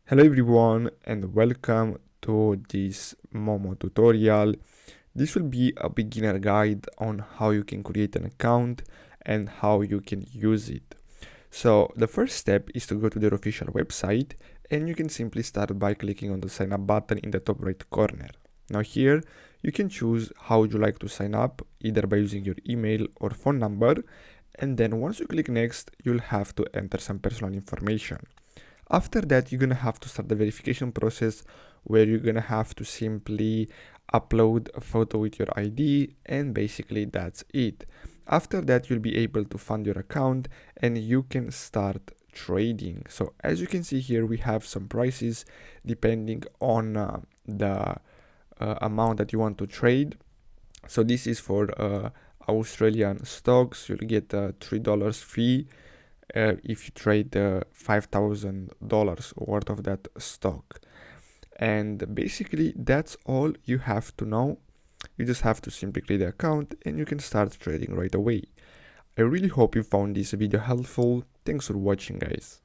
Hello everyone and welcome to this MOOMOO tutorial. This will be a beginner guide on how you can create an account and how you can use it. So the first step is to go to their official website, and you can simply start by clicking on the sign up button in the top right corner. Now here you can choose how would you like to sign up, either by using your email or phone number, and then once you click next you'll have to enter some personal information. After that, you're gonna have to start the verification process, where you're gonna have to simply upload a photo with your ID, and basically that's it. After that, you'll be able to fund your account and you can start trading. So as you can see here, we have some prices depending on the amount that you want to trade. So this is for Australian stocks. You'll get a $3 fee if you trade $5,000 worth of that stock. And basically that's all you have to know. You just have to simply create the account and you can start trading right away. I really hope you found this video helpful. Thanks for watching, guys.